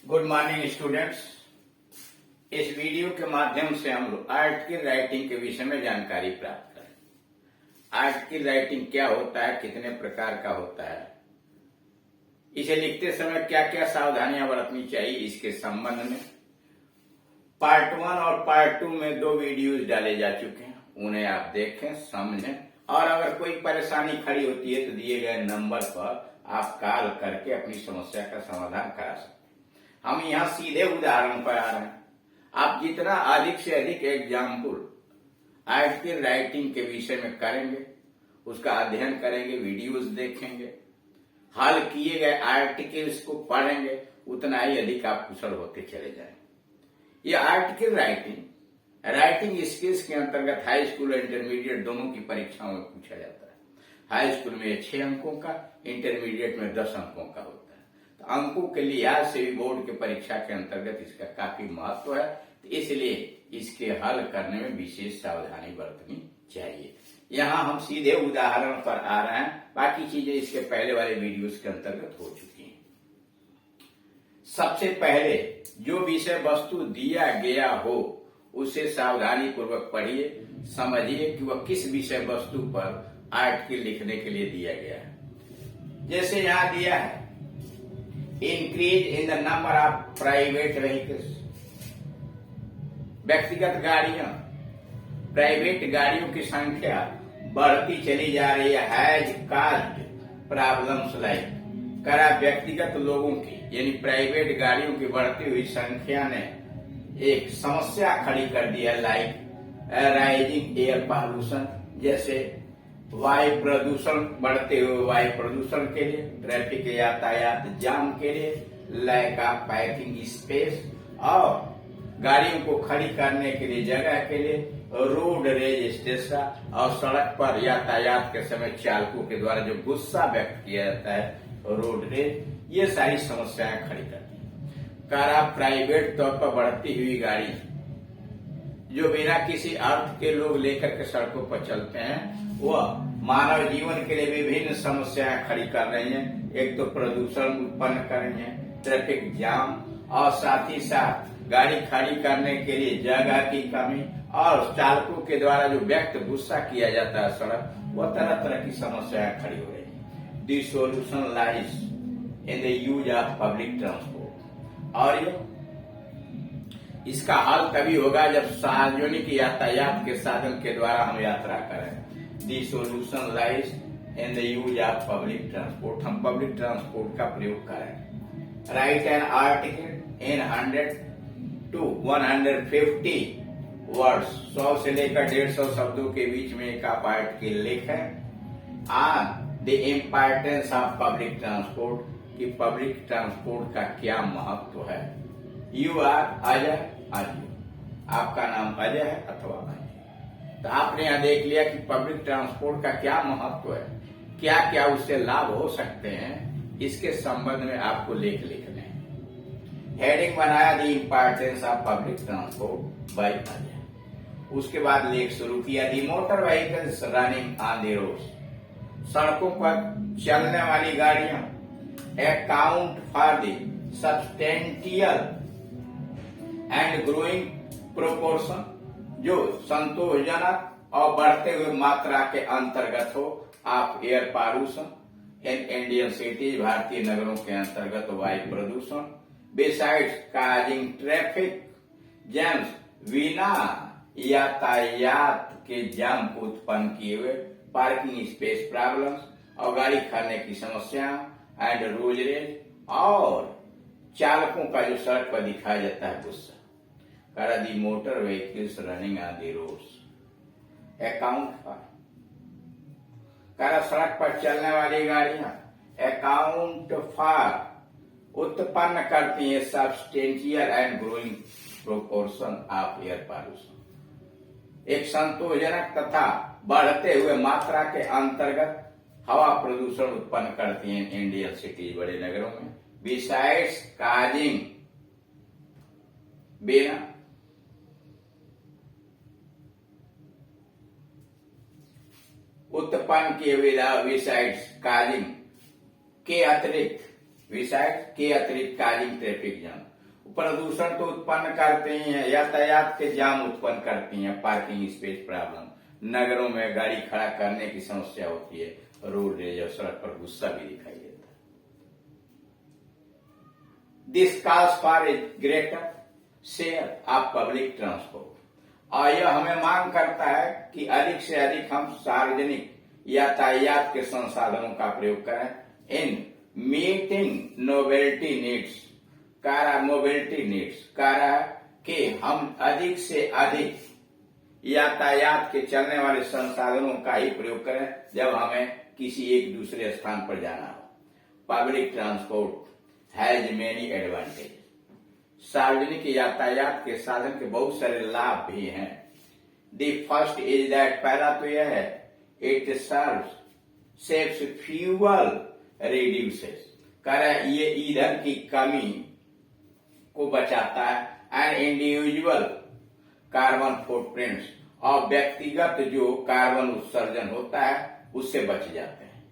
Good morning students. इस video के माध्यम से हम लोग आर्टिकल राइटिंग के विषय में जानकारी प्राप्त करें। आर्टिकल राइटिंग क्या होता है, कितने प्रकार का होता है, इसे लिखते समय क्या क्या सावधानियां बरतनी चाहिए, इसके संबंध में पार्ट 1 और पार्ट 2 में 2 वीडियोज डाले जा चुके हैं। उन्हें आप देखें, समझें और अगर कोई परेशानी खड़ी होती है तो दिए गए नंबर पर आप कॉल करके अपनी समस्या का समाधान करा सकते हैं। हम यहाँ सीधे उदाहरण पर आ रहे हैं। आप जितना अधिक से अधिक एग्जाम्पल आर्टिकल राइटिंग के विषय में करेंगे, उसका अध्ययन करेंगे, वीडियोस देखेंगे, हल किए गए आर्टिकल्स को पढ़ेंगे, उतना ही अधिक आप कुशल होते चले जाएंगे। यह आर्टिकल राइटिंग स्किल्स के अंतर्गत हाई स्कूल और इंटरमीडिएट दोनों की परीक्षाओं में पूछा जाता है। हाई स्कूल में 6 अंकों का, इंटरमीडिएट में 10 अंकों का होता है। तो अंकों के लिहाज से भी बोर्ड की परीक्षा के अंतर्गत इसका काफी महत्व है, तो इसलिए इसके हल करने में विशेष सावधानी बरतनी चाहिए। यहाँ हम सीधे उदाहरण पर आ रहे हैं, बाकी चीजें इसके पहले वाले वीडियोस के अंतर्गत हो चुकी हैं। सबसे पहले जो विषय वस्तु दिया गया हो उसे सावधानी पूर्वक पढ़िए, समझिए कि वह किस विषय वस्तु पर आर्टिकल लिखने के लिए दिया गया है। जैसे यहाँ दिया है increase in the number of private vehicles, व्यक्तिगत गाड़ियां, प्राइवेट गाड़ियों की संख्या बढ़ती चली जा रही है। हैज काज्ड प्रॉब्लम्स लाइक, करा व्यक्तिगत लोगों की यानी प्राइवेट गाड़ियों की बढ़ती हुई संख्या ने एक समस्या खड़ी कर दी है। लाइक राइजिंग एयर पॉल्यूशन, जैसे वायु प्रदूषण, बढ़ते हुए वायु प्रदूषण के लिए, ट्रैफिक यातायात जाम के लिए, लैक ऑफ पार्किंग स्पेस और गाड़ियों को खड़ी करने के लिए जगह के लिए, रोड रेज स्टेशन और सड़क पर यातायात के समय चालकों के द्वारा जो गुस्सा व्यक्त किया जाता है, रोड रेज, ये सारी समस्याएं खड़ी करती है। करा प्राइवेट तौर पर बढ़ती हुई गाड़ी जो बिना किसी अर्थ के लोग लेकर के सड़कों पर चलते हैं, वह मानव जीवन के लिए विभिन्न समस्याएं खड़ी कर रही हैं। एक तो प्रदूषण उत्पन्न कर रही है, ट्रैफिक जाम और साथ ही साथ गाड़ी खड़ी करने के लिए जगह की कमी और चालकों के द्वारा जो व्यक्त गुस्सा किया जाता है सड़क, वह तरह तरह की समस्याएं खड़ी हो रही है। The solution lies in the use of public transport, और इसका हल तभी होगा जब सार्वजनिक यातायात के साधन के द्वारा हम यात्रा करें। The solution lies in the use of public transport, हम पब्लिक ट्रांसपोर्ट का प्रयोग करें। Right an article in 100 to 150 words, 100 से लेकर 150 शब्दों के बीच में एक आप आर्टिकल लिखें। On the importance of public transport, कि पब्लिक ट्रांसपोर्ट का क्या महत्व है। यू आर अजय, आपका नाम अजय है अथवा अजय। तो आपने यहां देख लिया कि पब्लिक ट्रांसपोर्ट का क्या महत्व है, क्या क्या उससे लाभ हो सकते हैं, इसके संबंध में आपको लेख लिखने हैं। हेडिंग बनाया the importance of public transport by Ajay. उसके बाद लेख शुरू किया the motor vehicles running on the roads, सड़कों पर चलने वाली गाड़ियां, account for the substantial and growing proportion, जो संतोषजनक और बढ़ते हुए मात्रा के अंतर्गत हो of air pollution in Indian cities, भारतीय नगरों के अंतर्गत वायु प्रदूषण, बिसाइड्स काजिंग ट्रैफिक जैम्स, बिना यातायात के जाम को उत्पन्न किए हुए, पार्किंग स्पेस प्रॉब्लम्स और गाड़ी खड़ने की समस्या, एंड रोड रेज, और चालकों का जो सड़क पर दिखाया जाता है गुस्सा। करा the motor vehicles running on the roads, account for, करा सड़क पर चलने वाली गाड़ियां अकाउंट फॉर उत्पन्न करती है substantial and growing proportion of air pollution, एक संतोषजनक तथा बढ़ते हुए मात्रा के अंतर्गत हवा प्रदूषण उत्पन्न करती हैं इंडियन सिटीज, बड़े नगरों में। बिसाइड्स काजिंग, बिना उत्पन्न किए बिसाइड्स काजिंग के अतिरिक्त, बिसाइड्स के अतिरिक्त काजिंग ट्रैफिक जाम, प्रदूषण तो उत्पन्न करते ही हैं, यातायात के जाम उत्पन्न करती हैं, पार्किंग स्पेस प्रॉब्लम, नगरों में गाड़ी खड़ा करने की समस्या होती है, रोड रेज और सड़क पर गुस्सा भी दिखाई देता है। This calls for a greater share of public transport, और यह हमें मांग करता है कि अधिक से अधिक हम सार्वजनिक यातायात के संसाधनों का प्रयोग करें in meeting novelty needs, mobility needs, कि हम अधिक से अधिक यातायात के चलने वाले संसाधनों का ही प्रयोग करें जब हमें किसी एक दूसरे स्थान पर जाना हो। Public transport has many advantage, सार्वजनिक यातायात के साधन के बहुत सारे लाभ भी हैं। द फर्स्ट इज दैट, पहला तो यह है, इट सेव्स फ्यूअल रिड्यूसेस, ये ईंधन की कमी को बचाता है। एंड इंडिविजुअल कार्बन फुटप्रिंट्स, और व्यक्तिगत जो कार्बन उत्सर्जन होता है उससे बच जाते हैं।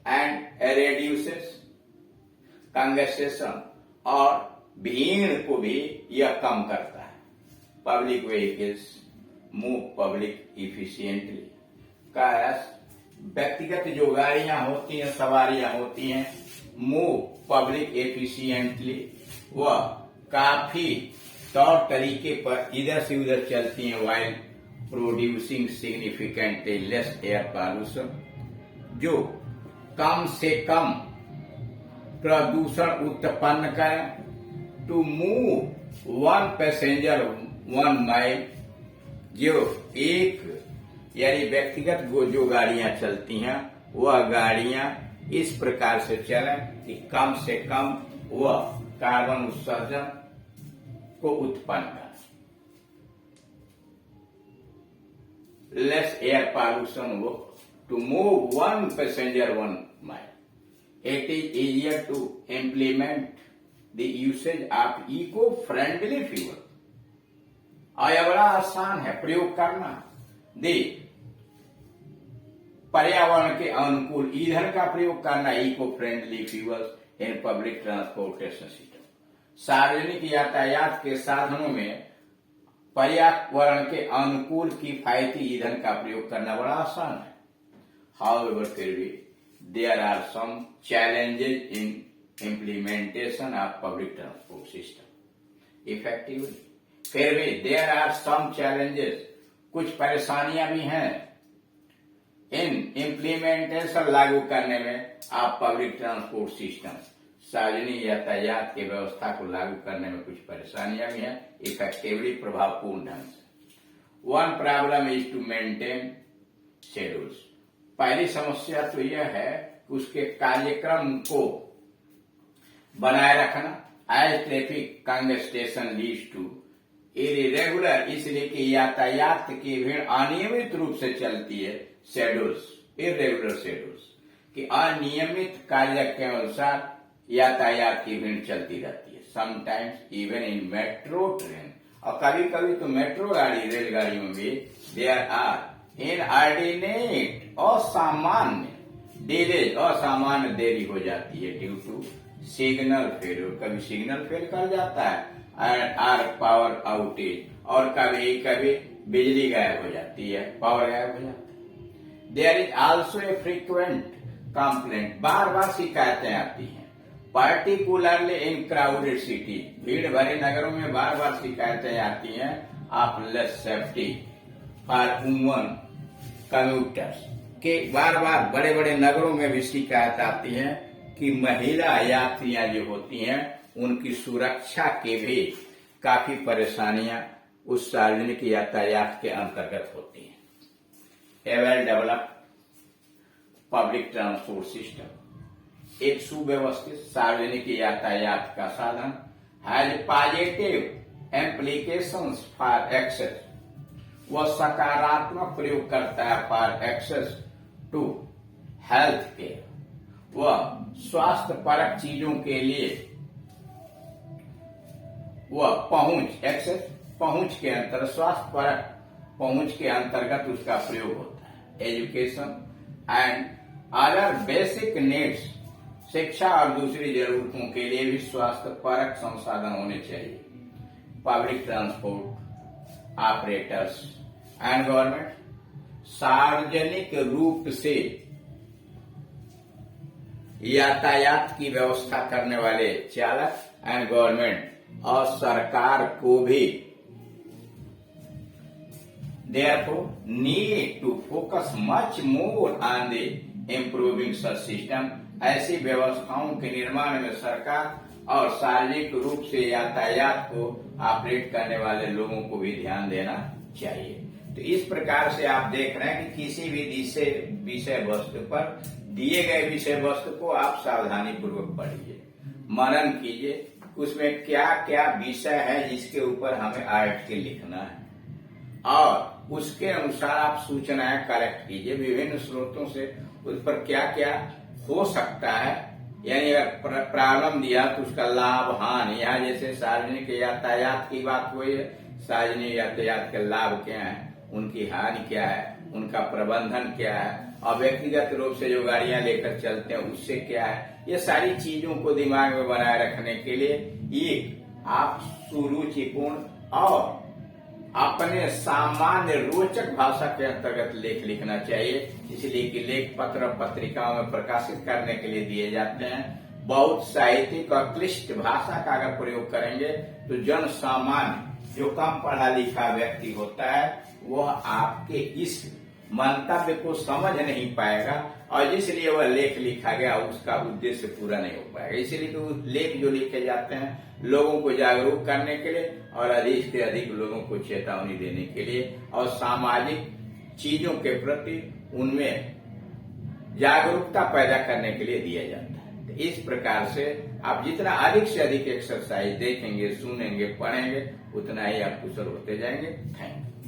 एंड रेड्यूसेस कंजेस्टेशन, और भीड़ को भी यह कम करता है। Public vehicles move public efficiently, व्यक्तिगत जो गाड़ियां होती हैं, सवारियां होती हैं, मूव पब्लिक एफिशिएंटली, वह काफी तौर तरीके पर इधर से उधर चलती हैं, while producing significantly less air pollution, जो कम से कम प्रदूषण उत्पन्न करें। To move one passenger 1 mile, जो एक यानी व्यक्तिगत जो गाड़ियां चलती हैं वह गाड़ियां इस प्रकार से चलें कि कम से कम वह कार्बन उत्सर्जन को उत्पन्न करें। लेस एयर पॉल्यूशन, वो to move 1 passenger 1 mile, it is easier to implement the usage of eco friendly fuel, और यह बड़ा आसान है प्रयोग करना दे पर्यावरण के अनुकूल ईंधन का प्रयोग करना, eco friendly fuels in public transportation system. सार्वजनिक यातायात के साधनों में पर्यावरण के अनुकूल किफायती ईंधन का प्रयोग करना बड़ा आसान है। हाउएवर, फिर भी there are some challenges in implementation of public transport system effectively, फिर भी देयर आर सम चैलेंजेस, कुछ परेशानियां भी हैं इन इम्प्लीमेंटेशन, लागू करने में आप पब्लिक ट्रांसपोर्ट सिस्टम, सार्वजनिक यातायात की व्यवस्था को लागू करने में कुछ परेशानियां भी हैं इफेक्टिवली, प्रभावपूर्ण ढंग से। One problem is to maintain schedules, पहली समस्या तो यह है कि उसके कार्यक्रम को बनाए रखना। As traffic congestion leads to irregular, इसलिए कि यातायात की भीड़ अनियमित रूप से चलती है। शेड्यूल्स, इरेगुलर शेड्यूल्स, कि अनियमित कार्य के अनुसार यातायात की भीड़ चलती रहती है। Sometimes even in metro train, और कभी कभी तो मेट्रो गाड़ी, रेलगाड़ियों में भी देयर आर इनऑर्डिनेट, असामान्य डिलेज, असामान्य देरी हो जाती है ड्यू टू सिग्नल फेलियर, कभी सिग्नल फेल कर जाता है, आर पावर आउटेज, और कभी कभी बिजली गायब हो जाती है, पावर गायब हो जाता है। There is also a frequent complaint, बार बार शिकायतें आती हैं, पर्टिकुलरली इन क्राउडेड सिटी, भीड़ भरे नगरों में बार बार शिकायतें आती हैं of less safety for woman commuters, के बार बार बड़े बड़े नगरों में भी शिकायत आती है कि महिला यात्रियां जो होती हैं उनकी सुरक्षा के भी काफी परेशानियां उस सार्वजनिक यातायात के अंतर्गत होती हैं। A well developed public transport system, एक सुव्यवस्थित सार्वजनिक यातायात का साधन has positive implications for access, वह सकारात्मक प्रयोग करता है for access to health care, वह स्वास्थ्य परक चीजों के लिए वह पहुंच, एक्सेस पहुंच के अंतर, स्वास्थ्य परक पहुंच के अंतर्गत उसका प्रयोग होता है। Education and other basic needs, शिक्षा और दूसरी जरूरतों के लिए भी स्वास्थ्य परक संसाधन होने चाहिए। Public transport operators and government, सार्वजनिक रूप से यातायात की व्यवस्था करने वाले चालक एंड गवर्नमेंट और सरकार को भी therefore need to focus much more on the improving such system। ऐसी व्यवस्थाओं के निर्माण में सरकार और सार्वजनिक रूप से यातायात को ऑपरेट करने वाले लोगों को भी ध्यान देना चाहिए। तो इस प्रकार से आप देख रहे हैं कि किसी भी विषय वस्तु पर दिए गए विषय वस्तु को आप सावधानी पूर्वक पढ़िए, मनन कीजिए, उसमें क्या क्या विषय है जिसके ऊपर हमें आर्टिकल लिखना है और उसके अनुसार आप सूचनाएं कलेक्ट कीजिए विभिन्न स्रोतों से, उस पर क्या क्या हो सकता है, यानी अगर प्रॉब्लम दिया तो उसका लाभ हानि, यहाँ जैसे सार्वजनिक यातायात की बात हुई है, सार्वजनिक यातायात के लाभ क्या है, उनकी हानि क्या है, उनका प्रबंधन क्या है और व्यक्तिगत रूप से जो गाड़ियां लेकर चलते हैं उससे क्या है, ये सारी चीजों को दिमाग में बनाए रखने के लिए एक आप सुरुचिपूर्ण और अपने सामान्य रोचक भाषा के अंतर्गत लेख लिखना चाहिए, इसलिए कि लेख पत्र पत्रिकाओं में प्रकाशित करने के लिए दिए जाते हैं। बहुत साहित्यिक और क्लिष्ट भाषा का अगर प्रयोग करेंगे तो जन सामान्य जो कम पढ़ा लिखा व्यक्ति होता है वह आपके इस मंतव्य को समझ नहीं पाएगा और इसलिए वह लेख लिखा गया उसका उद्देश्य पूरा नहीं हो पाएगा। इसलिए तो लेख जो लिखे जाते हैं लोगों को जागरूक करने के लिए और अधिक से अधिक लोगों को चेतावनी देने के लिए और सामाजिक चीजों के प्रति उनमें जागरूकता पैदा करने के लिए दिया जाता है। तो इस प्रकार से आप जितना अधिक से अधिक एक्सरसाइज देखेंगे, सुनेंगे, पढ़ेंगे, उतना ही आप कुशल होते जाएंगे। Thank you.